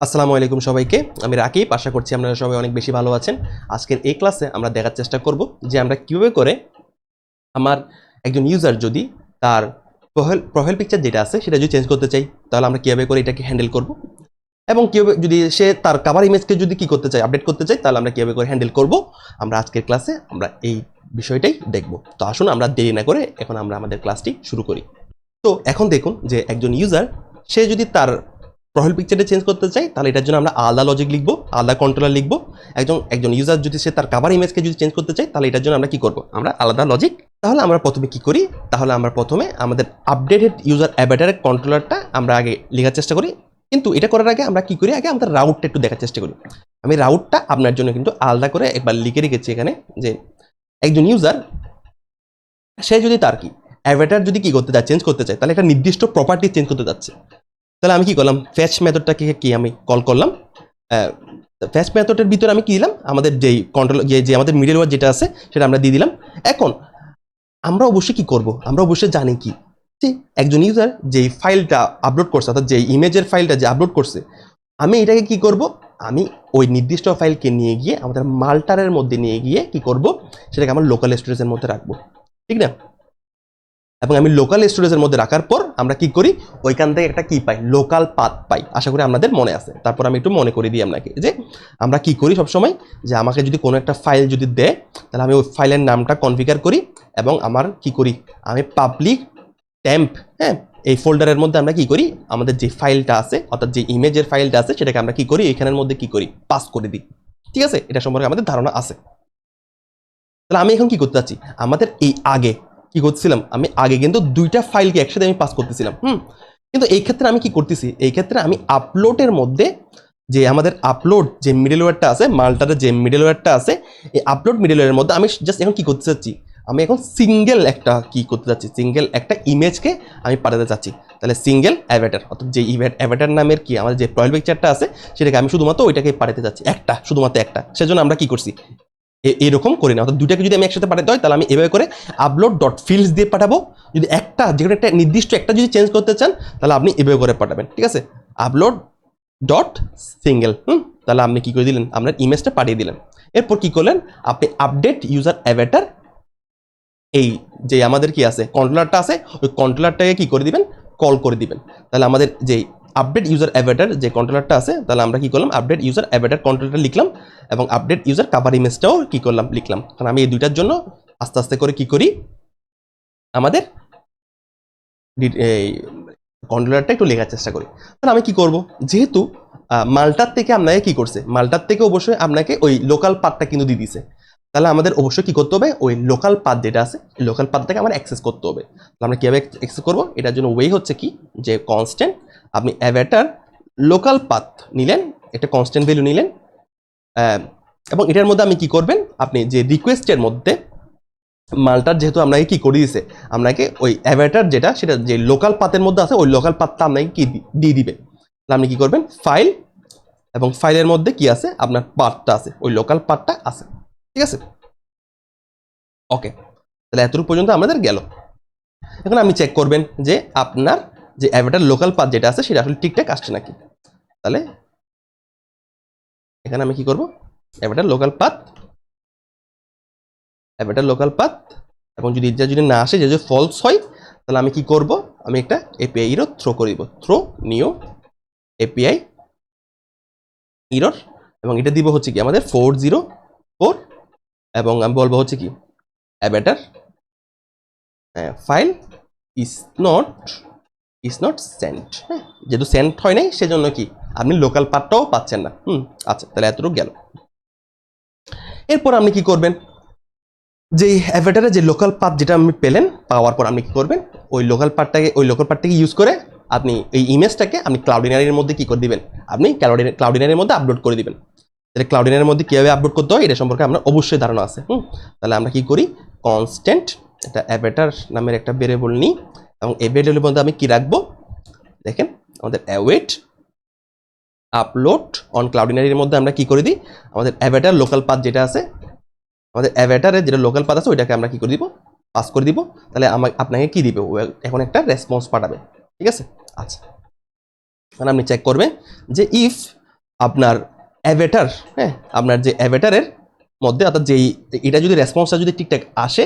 আসসালামু আলাইকুম সবাইকে। আমি রাকিব। আশা করছি আপনারা সবাই অনেক বেশি ভালো আছেন। আজকের এই ক্লাসে আমরা দেখার চেষ্টা করব যে আমরা কিভাবে করে আমার একজন ইউজার যদি তার প্রোফাইল পিকচার যেটা আছে সেটা যদি চেঞ্জ করতে চাই তাহলে আমরা কিভাবে করে এটাকে হ্যান্ডেল করব, এবং কিভাবে যদি সে তার কভার ইমেজকে যদি কি করতে চাই আপডেট করতে চাই তাহলে আমরা কিভাবে করে হ্যান্ডেল করব। আমরা আজকের ক্লাসে আমরা এই বিষয়টাই দেখব। তো আসুন আমরা দেরি না করে এখন আমরা আমাদের ক্লাসটি শুরু করি। তো এখন দেখুন যে একজন ইউজার সে যদি তার প্রোফাইল পিকচারটা চেঞ্জ করতে চাই তাহলে এটার জন্য আমরা আলাদা লজিক লিখবো, আলাদা কন্ট্রোলার লিখবো। একজন ইউজার যদি সে তার কভার ইমেজকে যদি চেঞ্জ করতে চাই তাহলে এটার জন্য আমরা কি করব, আমরা আলাদা লজিক। তাহলে আমরা প্রথমে কি করি, তাহলে আমরা প্রথমে আমাদের আপডেটেড ইউজার অ্যাভাটারের কন্ট্রোলারটা আমরা আগে লেখার চেষ্টা করি। কিন্তু এটা করার আগে আমরা কি করি, আগে আমাদের রাউটটা একটু দেখার চেষ্টা করি। আমি রাউটটা আপনার জন্য কিন্তু আলাদা করে একবার লিখে রেখেছি এখানে, যে একজন ইউজার সে যদি তার কি অ্যাভাটার যদি কি করতে চায়, চেঞ্জ করতে চায়, তাহলে একটা নির্দিষ্ট প্রপার্টি চেঞ্জ করতে যাচ্ছে। তাহলে আমি কি করলাম, ফ্যাচ মেথডটাকে কি আমি কল করলাম। ফ্যাচ মেথডের ভিতরে আমি কি দিলাম, আমাদের যেই কন্ট্রোল যে আমাদের মিডলওয়্যার যেটা আছে সেটা আমরা দিয়ে দিলাম। এখন আমরা অবশ্যই কি করব, আমরা অবশ্যই জানি কি যে একজন ইউজার যেই ফাইলটা আপলোড করছে, অর্থাৎ যেই ইমেজের ফাইলটা যে আপলোড করছে, আমি এটাকে কি করব, আমি ওই নির্দিষ্ট ফাইলকে নিয়ে গিয়ে আমাদের মাল্টারের মধ্যে নিয়ে গিয়ে কি করব, সেটাকে আমার লোকাল স্টোরেজের মধ্যে রাখবো, ঠিক না? এবং আমি লোকাল স্টোরেজের মধ্যে রাখার পর আমরা কি করি, ওইখান থেকে একটা কি পাই, লোকাল পাথ পাই। আশা করি আপনাদের মনে আছে। তারপর আমি একটু মনে করে দিই আপনাকে যে আমরা কি করি সবসময়, যে আমাকে যদি কোনো একটা ফাইল যদি দেয় তাহলে আমি ওই ফাইলের নামটা কনফিগার করি এবং আমার কি করি, আমি পাবলিক ট্যাম্প, হ্যাঁ, এই ফোল্ডারের মধ্যে আমরা কি করি, আমাদের যে ফাইলটা আছে অর্থাৎ যে ইমেজের ফাইলটা আছে সেটাকে আমরা কি করি, এখানের মধ্যে কি করি, পাস করে দিই। ঠিক আছে, এটা সম্পর্কে আমাদের ধারণা আছে। তাহলে আমি এখন কি করতে চাচ্ছি, আমাদের এই আগে কি করতেছিলাম, আমি আগে কিন্তু দুইটা ফাইলকে একসাথে আমি পাস করতেছিলাম। কিন্তু এই ক্ষেত্রে আমি কি করতেছি, এই ক্ষেত্রে আমি আপলোডের মধ্যে যে আমাদের আপলোড যে মিডলওয়্যারটা আছে, মাল্টারের যে মিডলওয়্যারটা আছে, এই আপলোড মিডলওয়্যারের মধ্যে আমি জাস্ট এখন কি করতে চাচ্ছি, আমি এখন সিঙ্গেল একটা কি করতে চাচ্ছি, সিঙ্গেল একটা ইমেজকে আমি পাঠাতে চাচ্ছি। তাহলে সিঙ্গেল অ্যাভাটার, অর্থাৎ যে অ্যাভাটার নামের কি আমাদের যে প্রোফাইল পিকচারটা আছে সেটাকে আমি শুধুমাত্র ওইটাকে পাঠাতে চাচ্ছি, একটা, শুধুমাত্র একটা। সেজন্য আমরা কি করছি, এরকম করি না। অর্থাৎ দুটাকে যদি আমি একসাথে পাঠাতে হয় তাহলে আমি এভাবে করে আপলোড ডট ফিল্ডস দিয়ে পাঠাবো। যদি একটা যেখানে একটা নির্দিষ্ট একটা যদি চেঞ্জ করতে চান তাহলে আপনি এভাবে করে পাঠাবেন, ঠিক আছে, আপলোড ডট সিঙ্গেল। তাহলে আপনি কি করে দিলেন, আপনার ইমেজটা পাঠিয়ে দিলেন। এরপর কি করলেন, আপনি আপডেট ইউজার অ্যাভাটার, এই যে আমাদের কি আছে কন্ট্রোলারটা আছে, ওই কন্ট্রোলারটাকে কি করে দিবেন, কল করে দিবেন। তাহলে আমাদের যে আপডেট ইউজার অ্যাভাটার যে কন্ট্রোলারটা আছে, তাহলে আমরা কি করলাম, আপডেট ইউজার অ্যাভাটার কন্ট্রোলারটা লিখলাম এবং আপডেট ইউজার কভার ইমেজটাও কি করলাম, লিখলাম। কারণ আমি এই দুইটার জন্য আস্তে আস্তে করে কি করি, আমাদের এই কন্ট্রোলারটা একটু লেখার চেষ্টা করি। তাহলে আমি কি করব, যেহেতু মাল্টার থেকে আপনাকে কি করছে, মাল্টার থেকে অবশ্যই আপনাকে ওই লোকাল পাথটা কিন্তু দিয়ে দিছে, তাহলে আমাদের অবশ্যই কি করতে হবে, ওই লোকাল পাথ যেটা আছে লোকাল পাথটাকে আমার অ্যাক্সেস করতে হবে। তাহলে আমরা কীভাবে অ্যাক্সেস করবো, এটার জন্য ওয়ে হচ্ছে কি, যে কনস্ট্যান্ট আপনি অ্যাভাটার লোকাল পাথ নিলেন, একটা কনস্ট্যান্ট ভ্যালু নিলেন, এবং এটার মধ্যে আপনি কি করবেন, আপনি যে রিকোয়েস্টের মধ্যে মাল্টার যেহেতু আপনাকে কি করে দিয়েছে, আপনাকে ওই অ্যাভাটার যেটা সেটা যে লোকাল পাথের মধ্যে আছে ওই লোকাল পাথটা আপনাকে কি দিয়ে দিবে। তাহলে আপনি কি করবেন, ফাইল, এবং ফাইলের মধ্যে কি আছে, আপনার পাথটা আছে, ওই লোকাল পাথটা আছে, ঠিক আছে। ওকে, তাহলে এতটুকু পর্যন্ত আমাদের গেল। এখন আপনি চেক করবেন যে আপনার যে অ্যাভাটার লোকাল পাথ যেটা আছে সেটা আসলে ঠিকঠাক আসছে নাকি। তাহলে এখানে আমি কি করব, অ্যাভাটার লোকাল পাথ, এবং যদি এটা যদি না আসে, যদি ফলস হয় তাহলে আমি কি করব, আমি একটা এপিআই ইরর থ্রো করে দিব, থ্রো নিউ এপিআই ইরর, এবং এটা দিব হচ্ছে কি আমাদের 404, এবং আমি বলবো হচ্ছে কি avatar file is not sent. হ্যাঁ, যেহেতু সেন্ট হয় নাই সেজন্য কি আপনি লোকাল পাথটাও পাচ্ছেন না। আচ্ছা, তাহলে এতটুকু গেল। এরপর আপনি কি করবেন, যে অ্যাভাটারে যে লোকাল পাথ যেটা আপনি পেলেন, পাওয়ার পর আপনি কি করবেন, ওই লোকাল পাথটাকে ইউজ করে আপনি এই ইমেজটাকে আপনি ক্লাউডিনারির মধ্যে কি করে দিবেন, আপনি ক্লাউডিনারির মধ্যে আপলোড করে দিবেন। তাহলে ক্লাউডিনারির মধ্যে কীভাবে আপলোড করতে হয় এটা সম্পর্কে আপনার অবশ্যই ধারণা আছে। তাহলে আমরা কি করি, কনস্ট্যান্ট এটা অ্যাভাটার নামের একটা ভেরিয়েবল নিই, এবং এই ভেরিয়েবলের মধ্যে আমি কি রাখবো, দেখেন আমাদের অ্যাওয়েট আপলোড অন ক্লাউডিনারির মধ্যে আমরা কি করে দিই, আমাদের অ্যাভাটার লোকাল পাথ যেটা আছে, আমাদের অ্যাভাটারের যেটা লোকাল পাথ আছে ওইটাকে আমরা কি করে দিব, পাস করে দিব। তাহলে আপনাকে কি দিবে, এখন একটা রেসপন্স পাঠাবে, ঠিক আছে। আচ্ছা, এখন আপনি চেক করবেন যে ইফ আপনার অ্যাভেটার, হ্যাঁ, আপনার যে অ্যাভেটারের মধ্যে অর্থাৎ যেই এটা যদি রেসপন্সটা যদি ঠিকঠাক আসে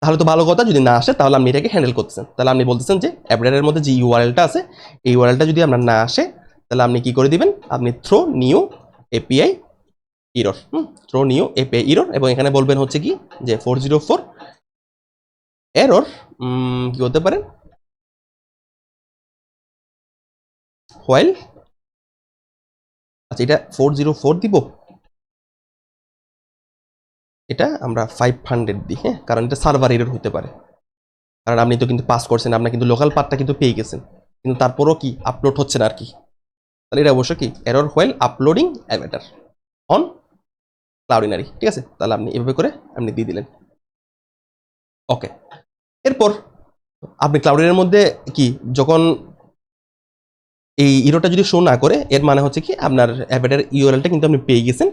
তাহলে তো ভালো কথা, যদি না আসে তাহলে আপনি এটাকে হ্যান্ডেল করতেছেন। তাহলে আপনি বলতেছেন যে অ্যাভেটারের মধ্যে যে ইউআরএলটা আছে এই ইউআরএলটা যদি আপনার না আসে তাহলে আপনি কি করে দিবেন, আপনি throw new API error, throw new API error, এবং এখানে বলবেন হচ্ছে কি যে 404 এরর কি হতে পারে, হোয়াইল, আচ্ছা এটা 404 দিব, এটা আমরা 500 দিই, হ্যাঁ, কারণ এটা সার্ভার এরর হতে পারে, কারণ আপনি তো কিন্তু পাস করছেন, আপনার কিন্তু লোকাল পার্টটা কিন্তু পেয়ে গেছেন, কিন্তু তারপরও কি আপলোড হচ্ছে না আর কি। তাহলে এটা অবশ্য কি error while uploading avatar on Cloudinary, ঠিক আছে। তাহলে আপনি এভাবে করে আপনি দিয়ে দিলেন, ওকে। এরপর আপনি ক্লাউডিনের মধ্যে কি যখন এই ইরোটা যদি শো না করে এর মানে হচ্ছে কি আপনার অ্যাভেটার ইউআরএলটা কিন্তু আপনি পেয়ে গেছেন,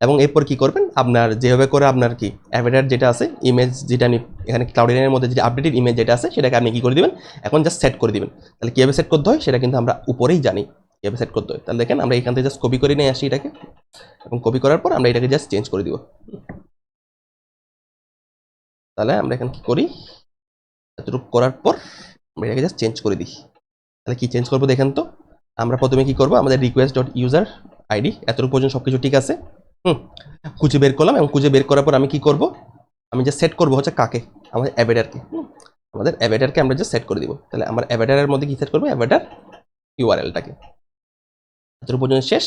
এবং এরপর কি করবেন, আপনার যেভাবে করে আপনার কি অ্যাভেটার যেটা আছে ইমেজ যেটা আমি এখানে ক্লাউডিনের মধ্যে যে আপডেটেড ইমেজ যেটা আছে সেটাকে আপনি কি করে দিবেন, এখন জাস্ট সেট করে দিবেন। তাহলে কীভাবে সেট করতে হয় সেটা কিন্তু আমরা উপরেই জানি কীভাবে সেট করতে হয়। তাহলে দেখেন আমরা এখান থেকে জাস্ট কপি করে নিয়ে আসি এটাকে, এবং কপি করার পর আমরা এটাকে জাস্ট চেঞ্জ করে দিব। তাহলে আমরা এখানে কি করি, এতটুকু করার পর আমরা এটাকে জাস্ট চেঞ্জ করে দিই। তাহলে কি চেঞ্জ করবো দেখেন তো, আমরা প্রথমে কি করবো, আমাদের রিকোয়েস্ট ডট ইউজার আইডি এতটুকু পর্যন্ত সব কিছু ঠিক আছে, খুঁজে বের করলাম, এবং খুঁজে বের করার পর আমি কি করব, আমি যে সেট করবো হচ্ছে কাকে, আমাদের অ্যাভেটারকে, আমাদের অ্যাভেটারকে আমরা যে সেট করে দিব। তাহলে আমার অ্যাভেটারের মধ্যে কি সেট করবো, অ্যাভেটার ইউআরএলটাকে, এতটুকু পর্যন্ত শেষ।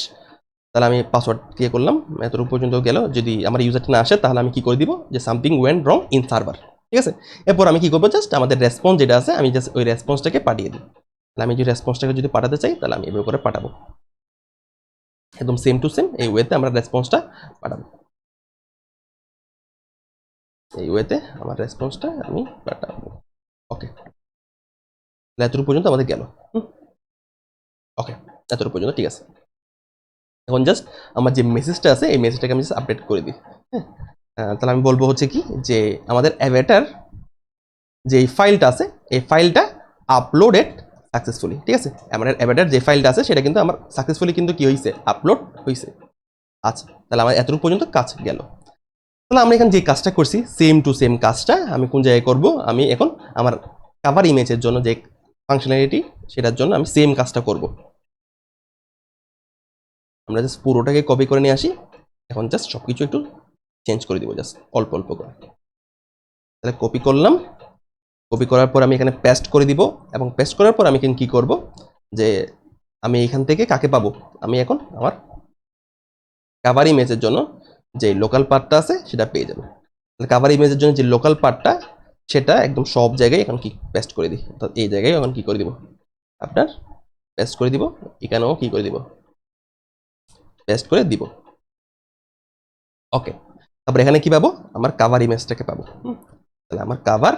তাহলে আমি পাসওয়ার্ড দিয়ে করলাম, এতটুকু পর্যন্ত গেল। যদি আমার ইউজারটা না আসে তাহলে আমি কি করে দিব, যে something went wrong in server, ঠিক আছে। এরপর আমি কি করবো, জাস্ট আমাদের রেসপন্স যেটা আছে আমি জাস্ট ওই রেসপন্সটাকে পাঠিয়ে দিই। তাহলে আমি যে রেসপন্সটাকে যদি পাঠাতে চাই তাহলে আমি এভাবে করে পাঠাবো, একদম সেম টু সেম এই ওয়েতে আমরা রেসপন্সটা পাঠাবো, এই ওয়েতে আমার রেসপন্সটা আমি পাঠাবো, ওকে। তাহলে এতটুকু পর্যন্ত আমাদের গেল, ওকে, এতটুকু পর্যন্ত ঠিক আছে। এখন জাস্ট আমার যে মেসেজটা আছে এই মেসেজটাকে আমি জাস্ট আপডেট করে দিই, হ্যাঁ। তাহলে আমি বলবো হচ্ছে কি যে আমাদের অ্যাভেটার যে ফাইলটা আছে এই ফাইলটা আপলোডেড সাকসেসফুলি, ঠিক আছে। আমাদের অ্যাভেটার যে ফাইলটা আছে সেটা কিন্তু আমার সাকসেসফুলি কিন্তু কি হয়েছে, আপলোড হয়েছে। আচ্ছা, তাহলে আমার এতটুকু পর্যন্ত কাজ গেল। তাহলে আমরা এখানে যে কাজটা করছি সেম টু সেম কাজটা আমি কোন জায়গায় করব, আমি এখন আমার কভার ইমেজের জন্য যে ফাংশনালিটি সেটার জন্য আমি সেম কাজটা করব। আমরা জাস্ট পুরোটাকে কপি করে নিয়ে আসি, এখন জাস্ট সব কিছু একটু চেঞ্জ করে দিব, জাস্ট অল্প অল্প করে। তাহলে কপি করলাম, কপি করার পর আমি এখানে পেস্ট করে দিব, এবং পেস্ট করার পর আমি এখানে কি করব, যে আমি এখান থেকে কাকে পাবো, আমি এখন আমার কভার ইমেজের জন্য যে লোকাল পার্টটা আছে সেটা পেয়ে যাবো। তাহলে কভার ইমেজের জন্য যে লোকাল পার্টটা সেটা একদম সব জায়গায় এখন কি পেস্ট করে দিই, অর্থাৎ এই জায়গায় এখন কি করে দিব, আপনার পেস্ট করে দিব, এখানেও কি করে দিব, পেস্ট করে দিব, ওকে। তারপর এখানে কি পাবো, আমার কভার ইমেজটাকে পাবো, তাহলে আমার কভার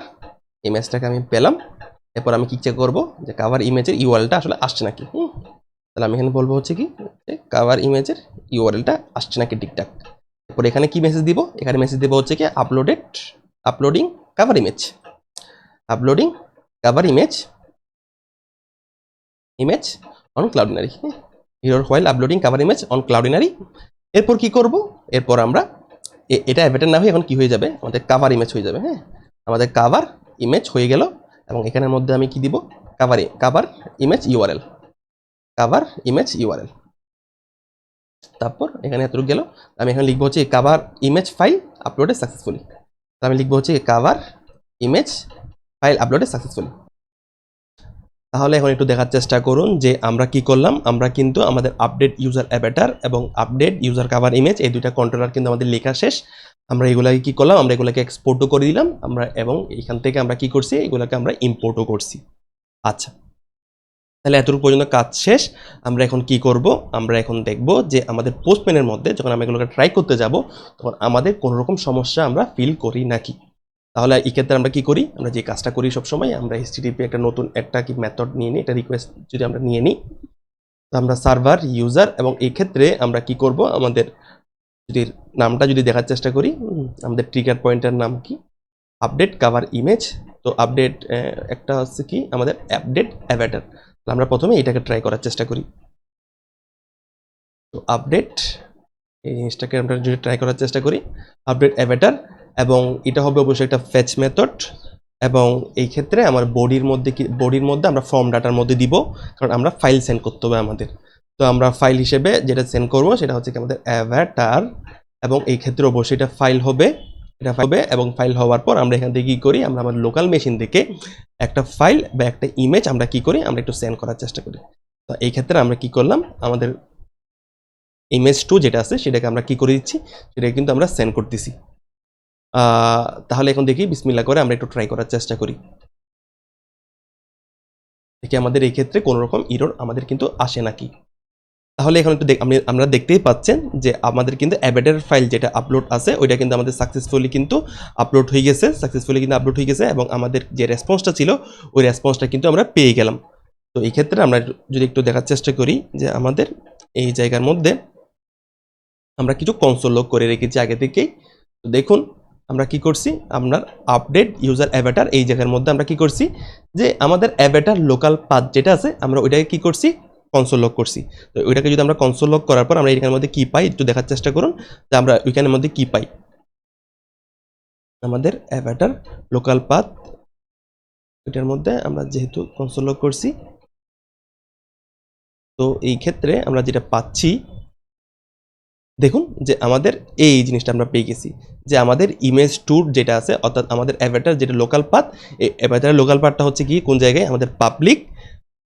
ইমেজটাকে আমি পেলাম। এরপর আমি কি চেক করবো যে কভার ইমেজের ইউআরএলটা আসলে আসছে নাকি, তাহলে আমি এখানে বলবো হচ্ছে কি কভার ইমেজের ইউআরএলটা আসছে নাকি ঠিকঠাক। এরপর এখানে কি মেসেজ দিব, এখানে মেসেজ দিব হচ্ছে কি uploading cover image, uploading cover image on Cloudinary, হিরোর while uploading cover image on Cloudinary. এরপর কি করব, এরপর আমরা এটা অ্যাভেটার না হয়ে এখন কি হয়ে যাবে, আমাদের কভার ইমেজ হয়ে যাবে, হ্যাঁ। আমাদের কভার ইমেজ হয়ে গেল, এবং এখানের মধ্যে আমি কি দিব, cover image URL, cover image URL. তারপর এখানে এতটুকু গেল, আমি এখানে লিখবো হচ্ছে cover image file uploaded successfully, আমি লিখবো হচ্ছে cover image file uploaded successfully. তাহলে এখন একটু দেখার চেষ্টা করুন যে আমরা কি করলাম, আমরা কিন্তু আমাদের আপডেট ইউজার অ্যাভেটার এবং আপডেট ইউজার কভার ইমেজ এই দুইটা কন্ট্রোলার কিন্তু আমাদের লেখা শেষ। আমরা এগুলাকে কি করলাম, আমরা এগুলোকে এক্সপোর্টও করে দিলাম আমরা, এবং এখান থেকে আমরা কি করছি, এগুলোকে আমরা ইম্পোর্টও করছি। আচ্ছা, তাহলে এতটুকু পর্যন্ত কাজ শেষ। আমরা এখন কি করব, আমরা এখন দেখব যে আমাদের পোস্টম্যানের মধ্যে যখন আমরা এগুলোকে ট্রাই করতে যাব তখন আমাদের কোনো রকম সমস্যা আমরা ফিল করি নাকি। তাহলে এই ক্ষেত্রে আমরা কি করি, আমরা যে কাজটা করি সবসময়, আমরা HTTP একটা নতুন একটা কি মেথড নিয়ে নিই, একটা রিকোয়েস্ট যদি আমরা নিয়ে নিই, তো আমরা সার্ভার ইউজার, এবং এই ক্ষেত্রে আমরা কি করব, আমাদের যদি নামটা যদি দেখার চেষ্টা করি, আমাদের ট্রিগার পয়েন্টের নাম কি, আপডেট কভার ইমেজ। তো আপডেট একটা হচ্ছে কি আমাদের আপডেট অ্যাভেটার, আমরা প্রথমে এটাকে ট্রাই করার চেষ্টা করি। তো আপডেট এই জিনিসটাকে আমরা যদি ট্রাই করার চেষ্টা করি, আপডেট অ্যাভাটার, এবং এটা হবে অবশ্যই একটা ফেচ মেথড, এবং এই ক্ষেত্রে আমার বডির মধ্যে আমরা ফর্ম ডাটার মধ্যে দিব, কারণ আমরা ফাইল সেন্ড করতে হবে আমাদের। তো আমরা ফাইল হিসেবে যেটা সেন্ড করব সেটা হচ্ছে কি আমাদের অ্যাভাটার, এবং এই ক্ষেত্রে অবশ্যই এটা ফাইল হবে, এবং ফাইল হওয়ার পর আমরা এখান থেকে কি করি, আমরা আমার লোকাল মেশিন থেকে একটা ফাইল বা একটা ইমেজ আমরা কি করি, আমরা একটু সেন্ড করার চেষ্টা করি। তো এই ক্ষেত্রে আমরা কি করলাম, আমাদের ইমেজ 2 যেটা আছে সেটাকে আমরা কি করে দিচ্ছি, সেটাকে কিন্তু আমরা সেন্ড করতেছি। তাহলে এখন দেখি বিসমিল্লাহ করে আমরা একটু ট্রাই করার চেষ্টা করি, দেখি আমাদের এই ক্ষেত্রে কোনো রকম এরর আমাদের কিন্তু আসে নাকি। তাহলে এখন একটু আমরা দেখতেই পাচ্ছেন যে আমাদের কিন্তু অ্যাভাটার ফাইল যেটা আপলোড আছে ওইটা কিন্তু আমাদের সাকসেসফুলি কিন্তু আপলোড হয়ে গেছে, এবং আমাদের যে রেসপন্সটা ছিল ওই রেসপন্সটা কিন্তু আমরা পেয়ে গেলাম। তো এই ক্ষেত্রে আমরা যদি একটু দেখার চেষ্টা করি যে আমাদের এই জায়গার মধ্যে আমরা কিছু কনসোল লগ করে রেখেছি আগে থেকেই। তো দেখুন আমরা কি করছি, আপনার আপডেট ইউজার অ্যাভাটার এই জায়গার মধ্যে আমরা কি করছি, যে আমাদের অ্যাভাটার লোকাল পাথ যেটা আছে আমরা ওইটাকে কি করছি, কনসোল লগ করছি। তো ওইটাকে যদি আমরা কনসোল লগ করার পর আমরা এখানের মধ্যে কি পাই একটু দেখার চেষ্টা করুন, যে আমরা ওইখানের মধ্যে কি পাই, আমাদের অ্যাভাটার লোকাল পাথ ওইটার মধ্যে আমরা যেহেতু কনসোল লগ করছি, তো এই ক্ষেত্রে আমরা যেটা পাচ্ছি দেখুন যে আমাদের এই জিনিসটা আমরা পেয়ে গেছি, যে আমাদের ইমেজ ট্যুর যেটা আছে, অর্থাৎ আমাদের অ্যাভাটার যেটা লোকাল পাথ, এই অ্যাভাটারের লোকাল পাথটা হচ্ছে কি কোন জায়গায়, আমাদের পাবলিক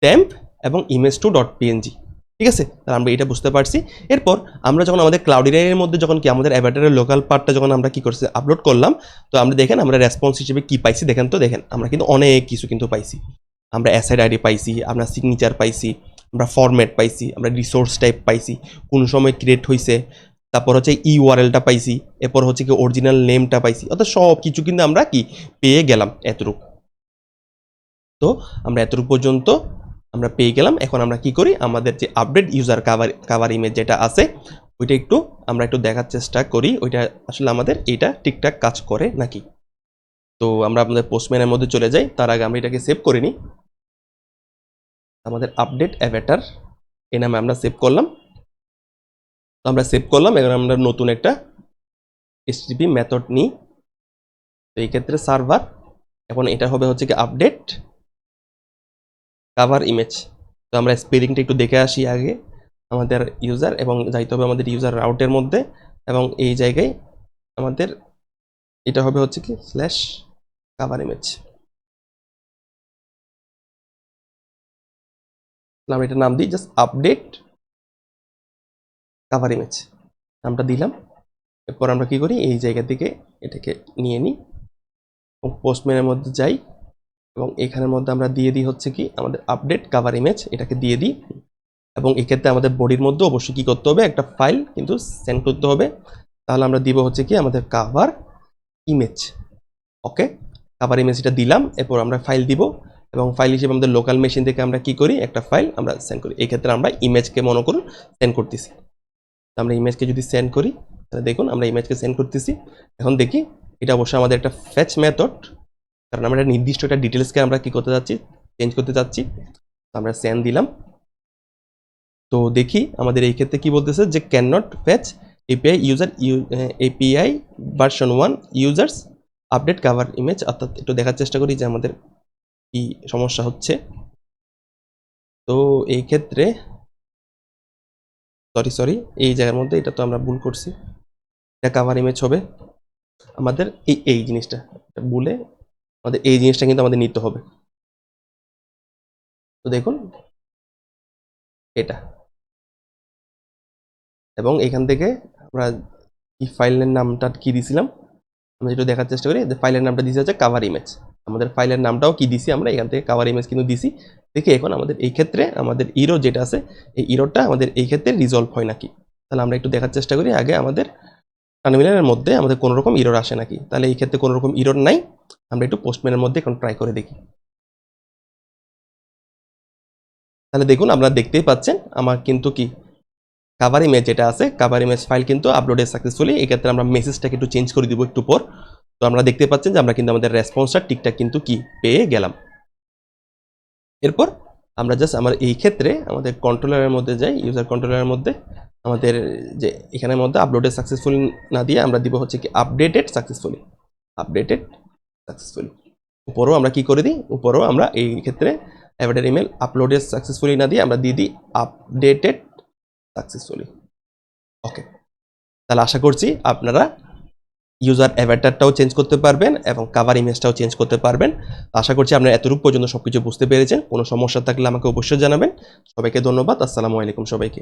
টেম্প এবং image2.png। ঠিক আছে, তাহলে আমরা এটা বুঝতে পারছি। এরপর আমরা যখন আমাদের ক্লাউডিনারের মধ্যে যখন কি আমাদের অ্যাভাটারের লোকাল পার্টটা যখন আমরা কি করছি আপলোড করলাম, তো আমরা দেখেন আমরা রেসপন্স হিসেবে কি পাইছি, দেখেন আমরা কিন্তু অনেক কিছু কিন্তু পাইছি। আমরা অ্যাসাইড আইডি পাইছি, আমরা সিগনেচার পাইছি, আমরা ফরম্যাট পাইছি, আমরা রিসোর্স টাইপ পাইছি, কোন সময় ক্রিয়েট হয়েছে, তারপর হচ্ছে ইউআরএলটা পাইছি, এরপর হচ্ছে কি অরিজিনাল নেমটা পাইছি, অর্থাৎ সব কিছু কিন্তু আমরা কি পেয়ে গেলাম এতটুকু। তো আমরা এতটুকু পর্যন্ত আমরা পেয়ে গেলাম। এখন আমরা কি করি, আমাদের যে আপডেট ইউজার কাভার ইমেজ যেটা আছে ওইটা আমরা একটু দেখার চেষ্টা করি, ওইটা আসলে আমাদের এটা ঠিকঠাক কাজ করে নাকি। তো আমরা আমাদের পোস্টম্যানের মধ্যে চলে যাই, তার আগে আমরা এটাকে সেভ করে নিই। আমাদের আপডেট অ্যাভাটার এই নামে আমরা সেভ করলাম। তো আমরা সেভ করলাম, এখন আমরা নতুন একটা এসটিপি মেথড নিই। তো এই ক্ষেত্রে সার্ভার, এখন এটা হবে হচ্ছে কি আপডেট কাভার ইমেজ। তো আমরা স্পেলিংটা একটু দেখে আসি আগে, আমাদের ইউজার, এবং যাইতে হবে আমাদের ইউজার রাউটের মধ্যে, এবং এই জায়গায় আমাদের এটা হবে হচ্ছে কি স্ল্যাশ কাভার ইমেজ। আমরা এটা নাম দিই জাস্ট আপডেট কাভার ইমেজ, নামটা দিলাম। এরপর আমরা কি করি, এই জায়গা থেকে এটাকে নিয়ে নিই এবং পোস্টম্যানের মধ্যে যাই, এবং এখানের মধ্যে আমরা দিয়ে দিই হচ্ছে কি আমাদের আপডেট কাভার ইমেজ, এটাকে দিয়ে দিই। এবং এক্ষেত্রে আমাদের বডির মধ্যে অবশ্যই কি করতে হবে, একটা ফাইল কিন্তু সেন্ড করতে হবে। তাহলে আমরা দিব হচ্ছে কি আমাদের কাভার ইমেজ। ওকে, কাভার ইমেজটা দিলাম, এরপর আমরা ফাইল দিব, এবং ফাইল হিসেবে আমাদের লোকাল মেশিন থেকে আমরা কি করি, একটা ফাইল আমরা সেন্ড করি। এই ক্ষেত্রে আমরা ইমেজকে মনে করুন সেন্ড করতেছি। আমরা ইমেজকে যদি সেন্ড করি, তাহলে দেখুন আমরা ইমেজকে সেন্ড করতেছি। এখন দেখি এটা অবশ্যই আমাদের একটা ফেচ মেথড, কারণ আমরা একটা নির্দিষ্ট একটা ডিটেলসকে আমরা কি করতে যাচ্ছি, চেঞ্জ করতে যাচ্ছি। আমরা সেন্ড দিলাম। তো দেখি আমাদের এই ক্ষেত্রে কি বলতেছে, যে can not fetch API user API version 1 users update cover image. অর্থাৎ একটু দেখার চেষ্টা করি যে আমাদের কি সমস্যা হচ্ছে। তো এই ক্ষেত্রে সরি এই জায়গার মধ্যে এটা তো আমরা ভুল করছি, এটা কাভার ইমেজ হবে আমাদের এই জিনিসটা ভুলে, আমাদের এই জিনিসটা কিন্তু আমাদের নিতে হবে। তো দেখুন এটা, এবং এখান থেকে আমরা কি ফাইলের নামটা কি দিছিলাম, আমরা যেটা দেখার চেষ্টা করি, যে ফাইলের নামটা দিছি হচ্ছে কাভার ইমেজ। আমাদের ফাইলের নামটাও কি দিছি, আমরা এখান থেকে কাভার ইমেজ কিন্তু দিছি। দেখি এখন আমাদের এই ক্ষেত্রে আমাদের ইরো যেটা আছে, এই ইরোটা আমাদের এই ক্ষেত্রে রিজলভ হয় নাকি। তাহলে আমরা একটু দেখার চেষ্টা করি আগে আমাদের টার্মিনালের মধ্যে আমাদের কোনো রকম ইরোর আসে নাকি। তাহলে এই ক্ষেত্রে কোনো রকম ইরোর নাই, আমরা একটু পোস্টম্যানের মধ্যে এখন ট্রাই করে দেখি। তাহলে দেখুন আপনারা দেখতেই পাচ্ছেন আমার কিন্তু কি কাভার ইমেজ যেটা আছে, কাভার ইমেজ ফাইল কিন্তু আপলোডেড সাকসেসফুলি। এই ক্ষেত্রে আমরা মেসেজটাকে একটু চেঞ্জ করে দিব একটু পর। তো আমরা দেখতে পাচ্ছেন যে আমরা কিন্তু আমাদের রেসপন্সটা ঠিকঠাক কিন্তু কি পেয়ে গেলাম। এরপর আমরা জাস্ট আমার এই ক্ষেত্রে আমাদের কন্ট্রোলারের মধ্যে যাই, ইউজার কন্ট্রোলারের মধ্যে আমাদের যে এখানের মধ্যে আপলোডেড সাকসেসফুলি না দিয়ে আমরা দিব হচ্ছে কি আপডেটেড সাকসেসফুলি, আপডেটেড সাকসেসফুলি। উপরেও আমরা কি করে দিই, উপরেও আমরা এই ক্ষেত্রে অ্যাভাটার ইমেল আপলোডেড সাকসেসফুলি না দিয়ে আমরা দিয়ে দিই আপডেটেড সাকসেসফুলি। ওকে, তাহলে আশা করছি আপনারা ইউজার অ্যাভাটারটাও চেঞ্জ করতে পারবেন এবং কাভার ইমেজটাও চেঞ্জ করতে পারবেন। আশা করছি আপনারা এতটুকু পর্যন্ত সবকিছু বুঝতে পেরেছেন। কোনো সমস্যা থাকলে আমাকে অবশ্যই জানাবেন। সবাইকে ধন্যবাদ। আসসালামু আলাইকুম সবাইকে।